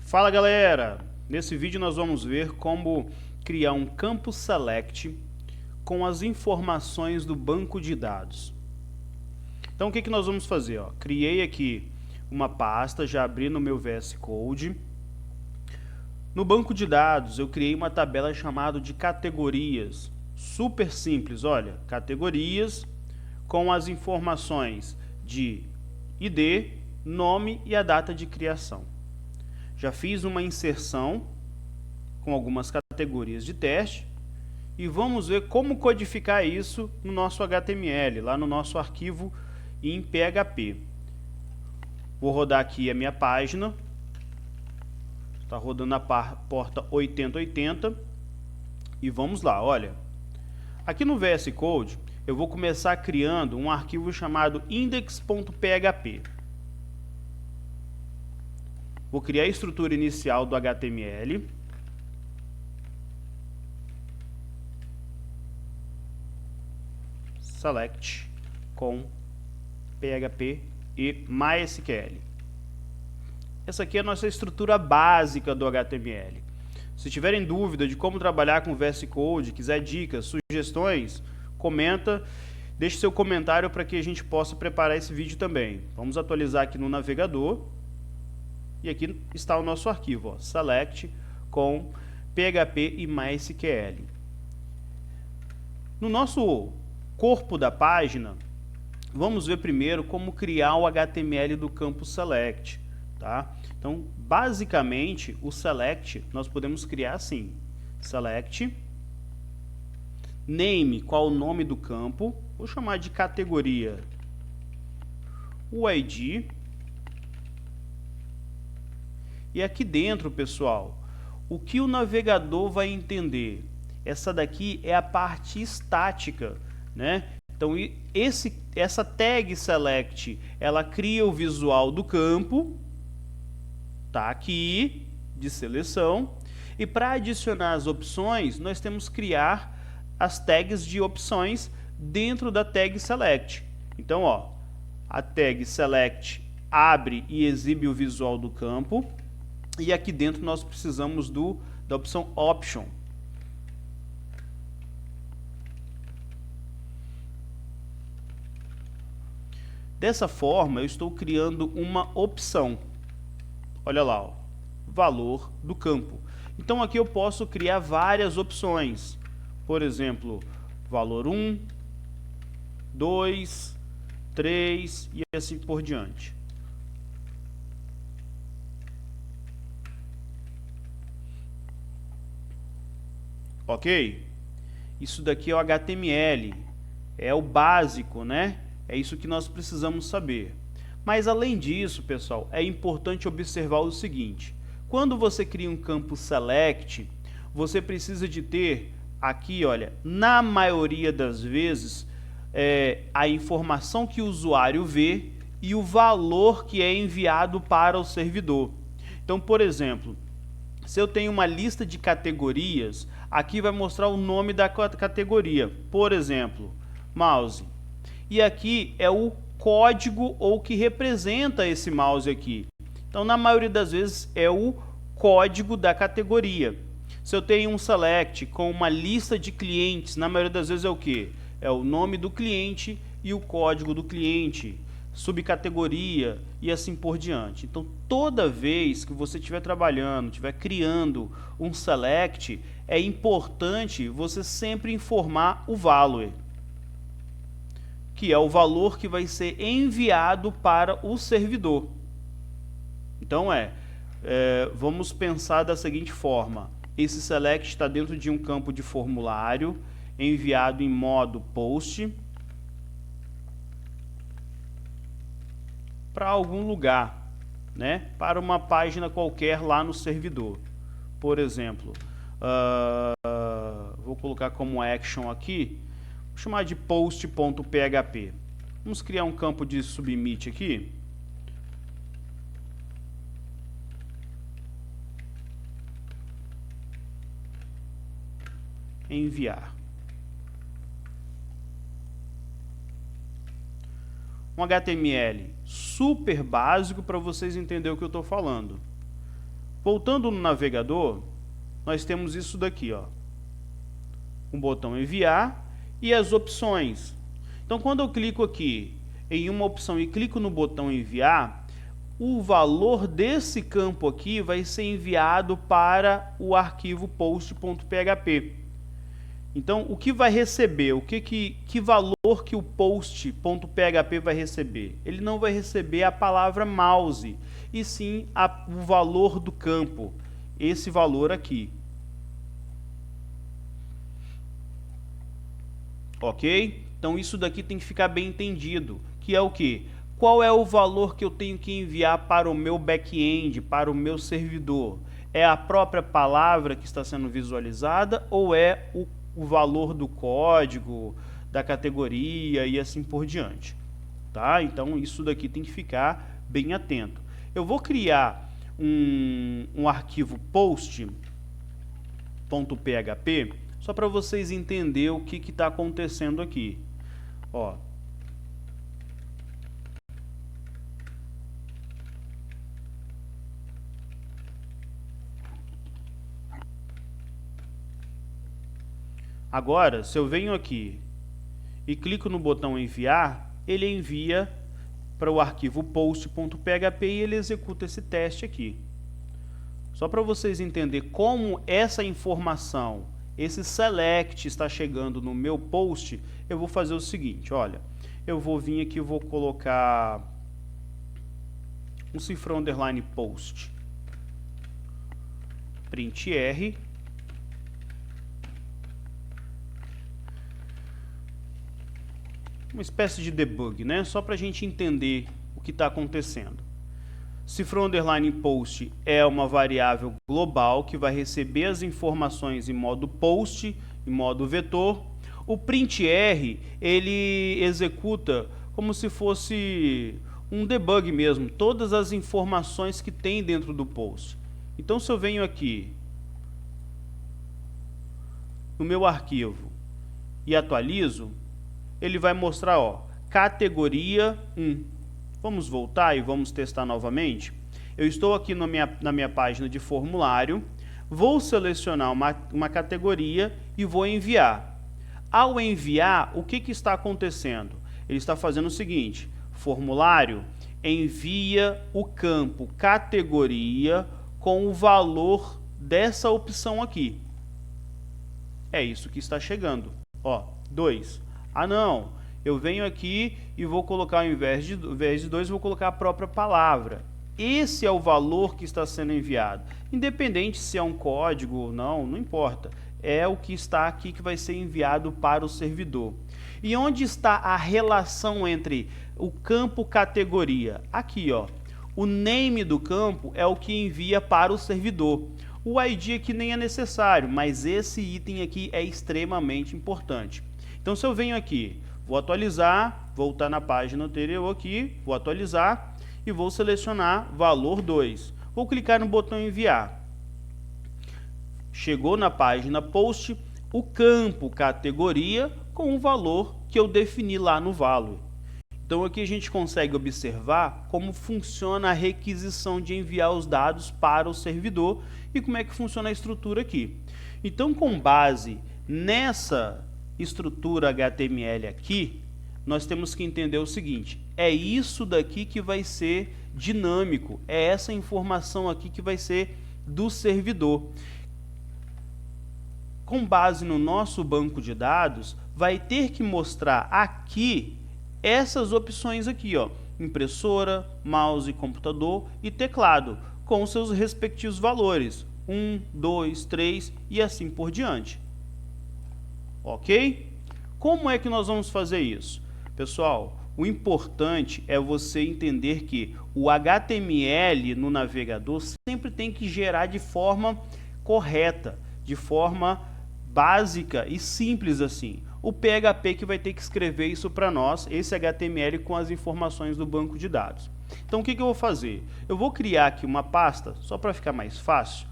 Fala galera! Nesse vídeo nós vamos ver como criar um campo select com as informações do banco de dados. Então o que nós vamos fazer? Criei aqui uma pasta, já abri no meu VS Code. No banco de dados eu criei uma tabela chamada de categorias. Super simples, olha, categorias com as informações de ID, nome e a data de criação. Já fiz uma inserção com algumas categorias de teste e vamos ver como codificar isso no nosso HTML, lá no nosso arquivo em PHP. Vou rodar aqui a minha página, está rodando a porta 8080 e vamos lá, olha. Aqui no VS Code eu vou começar criando um arquivo chamado index.php. Vou criar a estrutura inicial do HTML. Select com PHP e MySQL. Essa aqui é a nossa estrutura básica do HTML. Se tiverem dúvida de como trabalhar com VS Code, quiser dicas, sugestões, comenta, deixe seu comentário para que a gente possa preparar esse vídeo também. Vamos atualizar aqui no navegador. E aqui está o nosso arquivo, select com PHP e MySQL. No nosso corpo da página, vamos ver primeiro como criar o HTML do campo select. Tá? Então, basicamente, o select nós podemos criar assim: select, name, qual o nome do campo, vou chamar de categoria, o ID. E aqui dentro, pessoal, o que o navegador vai entender? Essa daqui é a parte estática, né? Então, essa tag select, ela cria o visual do campo, tá aqui, de seleção. E para adicionar as opções, nós temos que criar as tags de opções dentro da tag select. Então, ó, a tag select abre e exibe o visual do campo. E aqui dentro nós precisamos da opção Option. Dessa forma, eu estou criando uma opção. Olha lá, ó, valor do campo. Então aqui eu posso criar várias opções. Por exemplo, valor 1, 2, 3 e assim por diante. Ok? Isso daqui é o HTML, é o básico, né? É isso que nós precisamos saber. Mas além disso, pessoal, é importante observar o seguinte: quando você cria um campo select, você precisa de ter aqui, olha, na maioria das vezes, a informação que o usuário vê e o valor que é enviado para o servidor. Então, por exemplo, se eu tenho uma lista de categorias, aqui vai mostrar o nome da categoria, por exemplo, mouse. E aqui é o código ou que representa esse mouse aqui. Então, na maioria das vezes, é o código da categoria. Se eu tenho um select com uma lista de clientes, na maioria das vezes é o quê? É o nome do cliente e o código do cliente, subcategoria e assim por diante. Então, toda vez que você estiver trabalhando, estiver criando um select, é importante você sempre informar o value, que é o valor que vai ser enviado para o servidor. Então, vamos pensar da seguinte forma: esse select está dentro de um campo de formulário, enviado em modo post, para algum lugar, né? Para uma página qualquer lá no servidor. Por exemplo, vou colocar como action aqui, vou chamar de post.php. Vamos criar um campo de submit aqui. Enviar. Um HTML super básico para vocês entenderem o que eu estou falando. Voltando no navegador, nós temos isso daqui, ó. Um botão enviar e as opções. Então, quando eu clico aqui em uma opção e clico no botão enviar, o valor desse campo aqui vai ser enviado para o arquivo post.php. Então, o que vai receber? Que valor que o post.php vai receber? Ele não vai receber a palavra mouse, e sim o valor do campo, esse valor aqui. Ok? Então, isso daqui tem que ficar bem entendido, que é o quê? Qual é o valor que eu tenho que enviar para o meu back-end, para o meu servidor? É a própria palavra que está sendo visualizada ou é o valor do código, da categoria e assim por diante? Tá? Então, isso daqui tem que ficar bem atento. Eu vou criar um arquivo post.php só para vocês entenderem o que está acontecendo aqui. Ó. Agora, se eu venho aqui e clico no botão enviar, ele envia para o arquivo post.php e ele executa esse teste aqui. Só para vocês entenderem como essa informação, esse select está chegando no meu post, eu vou fazer o seguinte, olha, eu vou vir aqui e vou colocar um cifrão underline post, print R, uma espécie de debug, né? Só para a gente entender o que está acontecendo. Cifrão underline post é uma variável global que vai receber as informações em modo post, em modo vetor. O print R, ele executa como se fosse um debug mesmo, todas as informações que tem dentro do post. Então, se eu venho aqui no meu arquivo e atualizo, ele vai mostrar, ó, categoria 1. Vamos voltar e vamos testar novamente. Eu estou aqui na minha página de formulário, vou selecionar uma categoria e vou enviar. Ao enviar, o que está acontecendo? Ele está fazendo o seguinte, formulário envia o campo categoria com o valor dessa opção aqui. É isso que está chegando. Ó, 2. Ah, não, eu venho aqui e vou colocar, ao invés de 2, vou colocar a própria palavra. Esse é o valor que está sendo enviado. Independente se é um código ou não, não importa. É o que está aqui que vai ser enviado para o servidor. E onde está a relação entre o campo categoria? Aqui, ó. O name do campo é o que envia para o servidor. O ID aqui nem é necessário, mas esse item aqui é extremamente importante. Então, se eu venho aqui, vou atualizar, voltar na página anterior aqui, vou atualizar e vou selecionar valor 2. Vou clicar no botão enviar. Chegou na página post o campo categoria com o valor que eu defini lá no value. Então aqui a gente consegue observar como funciona a requisição de enviar os dados para o servidor e como é que funciona a estrutura aqui. Então, com base nessa estrutura HTML aqui, nós temos que entender o seguinte, é isso daqui que vai ser dinâmico, é essa informação aqui que vai ser do servidor. Com base no nosso banco de dados, vai ter que mostrar aqui essas opções aqui, ó, impressora, mouse, computador e teclado, com seus respectivos valores, 1, 2, 3 e assim por diante. Ok? Como é que nós vamos fazer isso? Pessoal, o importante é você entender que o HTML no navegador sempre tem que gerar de forma correta, de forma básica e simples assim. O PHP que vai ter que escrever isso para nós, esse HTML com as informações do banco de dados. Então, o que eu vou fazer? Eu vou criar aqui uma pasta, só para ficar mais fácil,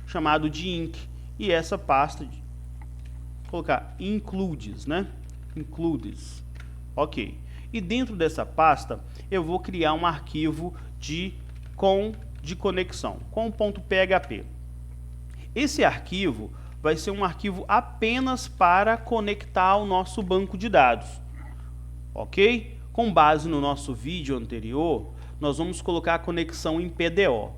chamado de inc, e essa pasta colocar includes, né? Includes. Ok. E dentro dessa pasta eu vou criar um arquivo com de conexão com o ponto PHP. Esse arquivo vai ser um arquivo apenas para conectar ao nosso banco de dados, ok? Com base no nosso vídeo anterior, nós vamos colocar a conexão em PDO.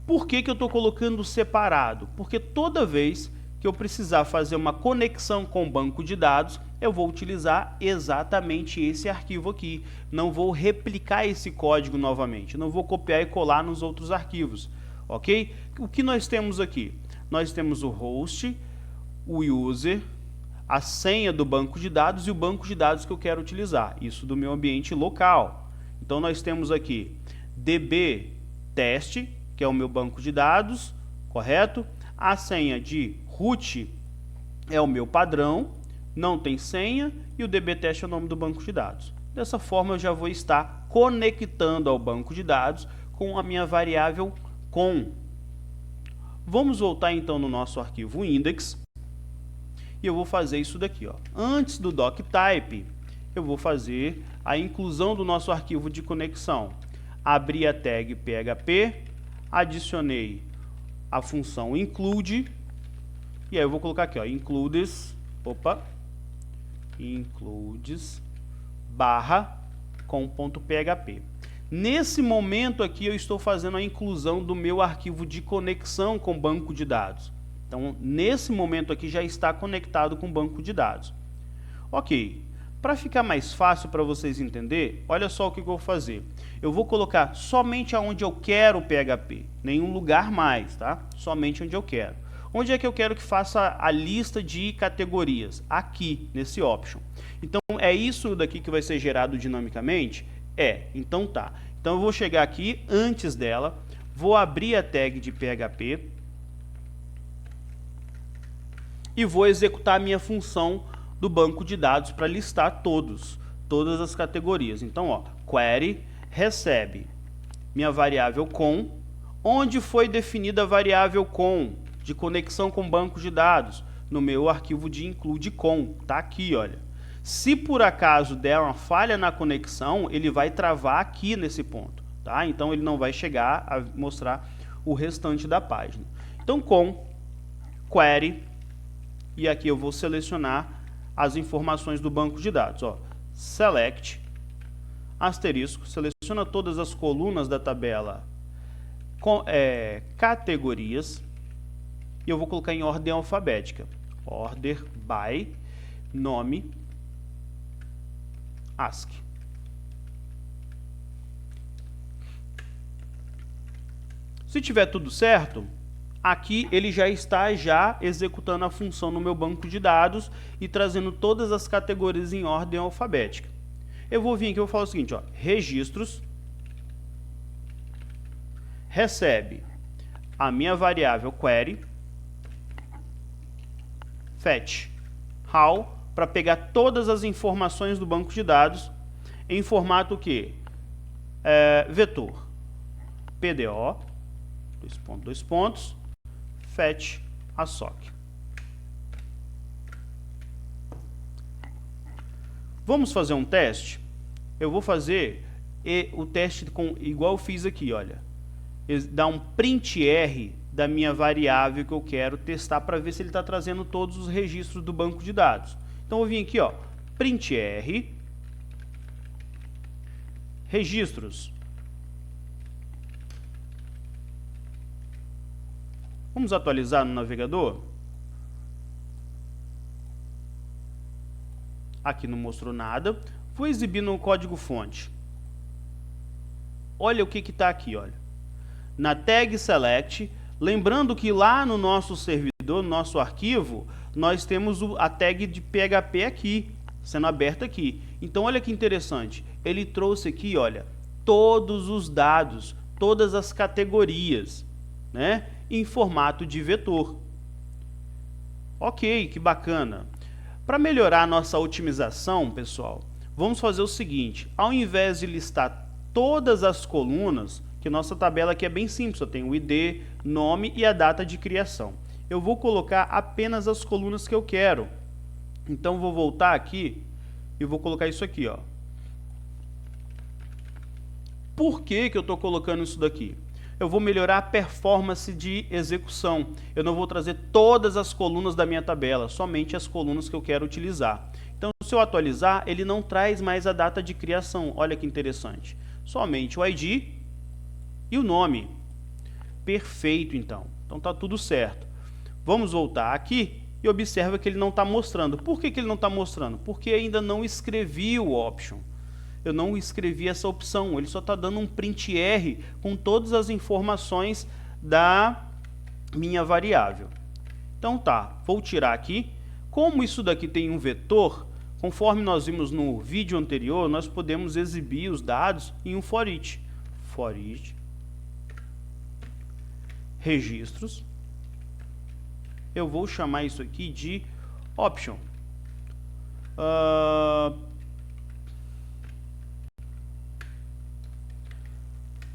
Por que eu estou colocando separado? Porque toda vez que eu precisar fazer uma conexão com o banco de dados, eu vou utilizar exatamente esse arquivo aqui. Não vou replicar esse código novamente, não vou copiar e colar nos outros arquivos, ok? O que nós temos aqui? Nós temos o host, o user, a senha do banco de dados e o banco de dados que eu quero utilizar, isso do meu ambiente local. Então nós temos aqui db teste, que é o meu banco de dados, correto? A senha de root é o meu padrão, não tem senha, e o dbTest é o nome do banco de dados. Dessa forma eu já vou estar conectando ao banco de dados com a minha variável com. Vamos voltar então no nosso arquivo index, e eu vou fazer isso daqui, ó. Antes do doctype, eu vou fazer a inclusão do nosso arquivo de conexão. Abri a tag PHP, adicionei a função include, e aí eu vou colocar aqui, ó, includes barra com ponto PHP. Nesse momento aqui eu estou fazendo a inclusão do meu arquivo de conexão com o banco de dados. Então, nesse momento aqui já está conectado com o banco de dados. Ok. Para ficar mais fácil para vocês entenderem, olha só o que eu vou fazer. Eu vou colocar somente aonde eu quero o PHP, nenhum lugar mais, tá? Somente onde eu quero. Onde é que eu quero que faça a lista de categorias? Aqui, nesse option. Então, é isso daqui que vai ser gerado dinamicamente? Então tá. Então, eu vou chegar aqui antes dela, vou abrir a tag de PHP e vou executar a minha função do banco de dados para listar todas as categorias. Então, ó, query recebe minha variável com, onde foi definida a variável com, de conexão com banco de dados, no meu arquivo de include com, tá aqui, olha. Se por acaso der uma falha na conexão, ele vai travar aqui nesse ponto, tá? Então ele não vai chegar a mostrar o restante da página. Então, com query, e aqui eu vou selecionar as informações do banco de dados, ó. Select, asterisco, seleciona todas as colunas da tabela com categorias, e eu vou colocar em ordem alfabética. Order by nome ASCII. Se tiver tudo certo, aqui ele já está executando a função no meu banco de dados e trazendo todas as categorias em ordem alfabética. Eu vou vir aqui e vou falar o seguinte, ó, registros recebe a minha variável query fetch how para pegar todas as informações do banco de dados em formato o quê? Vetor. PDO, dois pontos, fetch a sock. Vamos fazer um teste? Eu vou fazer o teste igual eu fiz aqui, olha. Dar um print R da minha variável que eu quero testar para ver se ele está trazendo todos os registros do banco de dados. Então eu vim aqui, ó, print R, registros. Vamos atualizar no navegador? Aqui não mostrou nada. Vou exibir no código fonte. Olha o que está aqui, olha. Na tag select, lembrando que lá no nosso servidor, no nosso arquivo, nós temos a tag de PHP aqui, sendo aberta aqui. Então olha que interessante. Ele trouxe aqui, olha, todos os dados, todas as categorias, né, em formato de vetor. Ok, que bacana. Para melhorar a nossa otimização, pessoal, vamos fazer o seguinte. Ao invés de listar todas as colunas, que nossa tabela aqui é bem simples, só tem o ID, nome e a data de criação. Eu vou colocar apenas as colunas que eu quero. Então, vou voltar aqui e vou colocar isso aqui, ó. Por que eu estou colocando isso daqui? Eu vou melhorar a performance de execução. Eu não vou trazer todas as colunas da minha tabela, somente as colunas que eu quero utilizar. Então, se eu atualizar, ele não traz mais a data de criação. Olha que interessante. Somente o ID e o nome. Perfeito, então. Então, está tudo certo. Vamos voltar aqui e observa que ele não está mostrando. Por que ele não está mostrando? Porque ainda não escrevi o option. Eu não escrevi essa opção, ele só está dando um print R com todas as informações da minha variável. Então tá, vou tirar aqui. Como isso daqui tem um vetor, conforme nós vimos no vídeo anterior, nós podemos exibir os dados em um for each. For each, registros, eu vou chamar isso aqui de option.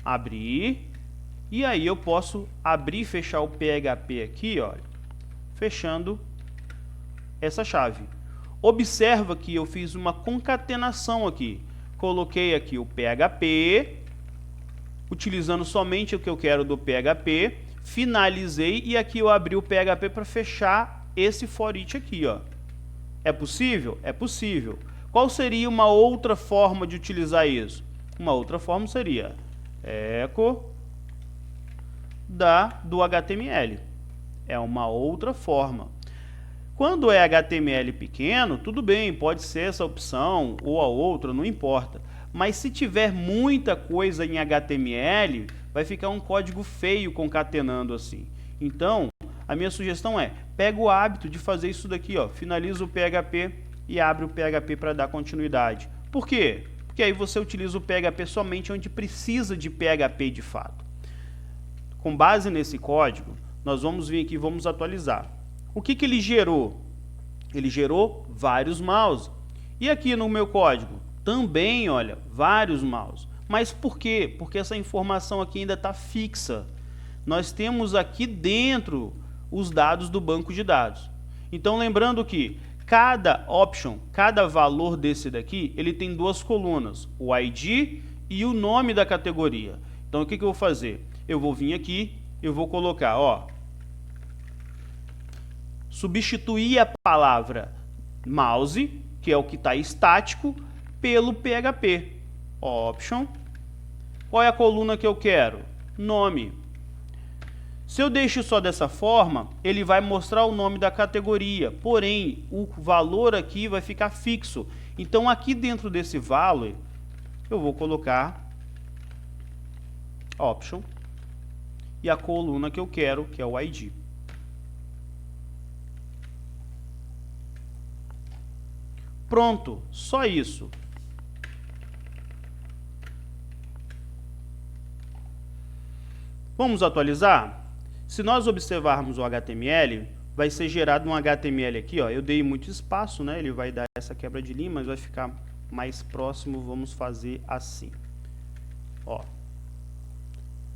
Abrir, e aí eu posso abrir e fechar o PHP aqui, olha, fechando essa chave. Observa que eu fiz uma concatenação aqui. Coloquei aqui o PHP, utilizando somente o que eu quero do PHP, finalizei e aqui eu abri o PHP para fechar esse for each aqui, ó. É possível? É possível. Qual seria uma outra forma de utilizar isso? Uma outra forma seria echo do HTML. É uma outra forma. Quando é HTML pequeno, tudo bem, pode ser essa opção ou a outra, não importa. Mas se tiver muita coisa em HTML, vai ficar um código feio concatenando assim. Então, a minha sugestão é, pega o hábito de fazer isso daqui, ó, finaliza o PHP e abre o PHP para dar continuidade. Por quê? Porque aí você utiliza o PHP somente onde precisa de PHP de fato. Com base nesse código, nós vamos vir aqui e vamos atualizar. O que ele gerou? Ele gerou vários mouse. E aqui no meu código? Também, olha, vários mouse. Mas por quê? Porque essa informação aqui ainda está fixa. Nós temos aqui dentro os dados do banco de dados. Então, lembrando que cada option, cada valor desse daqui, ele tem duas colunas, o ID e o nome da categoria. Então, o que eu vou fazer? Eu vou vir aqui, eu vou colocar, ó, substituir a palavra mouse, que é o que está estático, pelo PHP. Option. Qual é a coluna que eu quero? Nome. Se eu deixo só dessa forma, ele vai mostrar o nome da categoria, porém, o valor aqui vai ficar fixo. Então, aqui dentro desse value, eu vou colocar option e a coluna que eu quero, que é o ID. Pronto, só isso. Vamos atualizar? Se nós observarmos o HTML, vai ser gerado um HTML aqui, ó. Eu dei muito espaço, né? Ele vai dar essa quebra de linha, mas vai ficar mais próximo. Vamos fazer assim. Ó.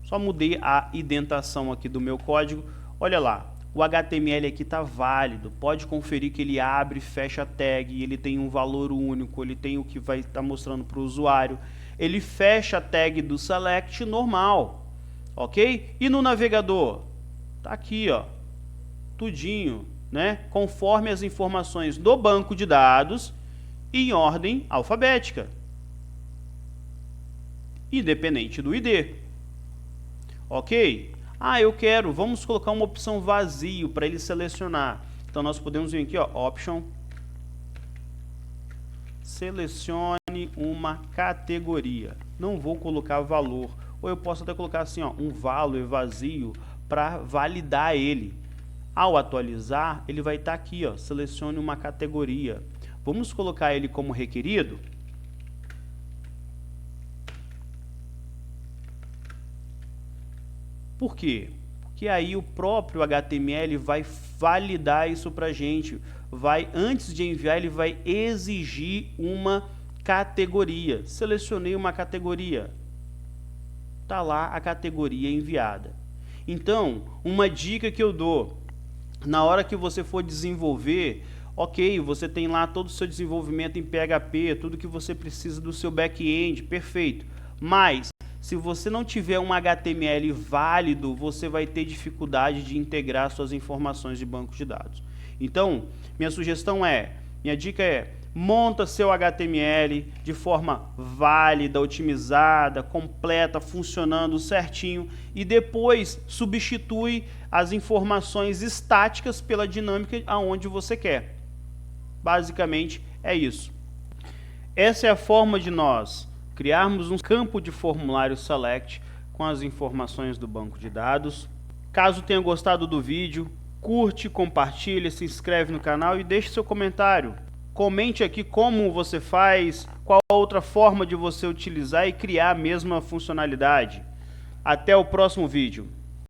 Só mudei a indentação aqui do meu código. Olha lá, o HTML aqui está válido. Pode conferir que ele abre e fecha a tag, ele tem um valor único, ele tem o que vai estar mostrando para o usuário. Ele fecha a tag do select normal, ok? E no navegador? Tá aqui, ó, tudinho, né? Conforme as informações do banco de dados em ordem alfabética, independente do ID, ok? Ah, eu quero, vamos colocar uma opção vazio para ele selecionar. Então nós podemos vir aqui, ó, option, selecione uma categoria. Não vou colocar valor, ou eu posso até colocar assim, ó, um value vazio para validar ele. Ao atualizar, ele vai estar aqui, ó, selecione uma categoria. Vamos colocar ele como requerido. Por quê? Porque aí o próprio HTML vai validar isso para a gente. Antes de enviar, ele vai exigir uma categoria. Selecionei uma categoria. Está lá a categoria enviada. Então, uma dica que eu dou, na hora que você for desenvolver, ok, você tem lá todo o seu desenvolvimento em PHP, tudo que você precisa do seu back-end, perfeito. Mas, Se você não tiver um HTML válido, você vai ter dificuldade de integrar suas informações de banco de dados. Então, minha dica é, monta seu HTML de forma válida, otimizada, completa, funcionando certinho e depois substitui as informações estáticas pela dinâmica aonde você quer. Basicamente é isso. Essa é a forma de nós criarmos um campo de formulário select com as informações do banco de dados. Caso tenha gostado do vídeo, curte, compartilha, se inscreve no canal e deixe seu comentário. Comente aqui como você faz, qual outra forma de você utilizar e criar a mesma funcionalidade. Até o próximo vídeo.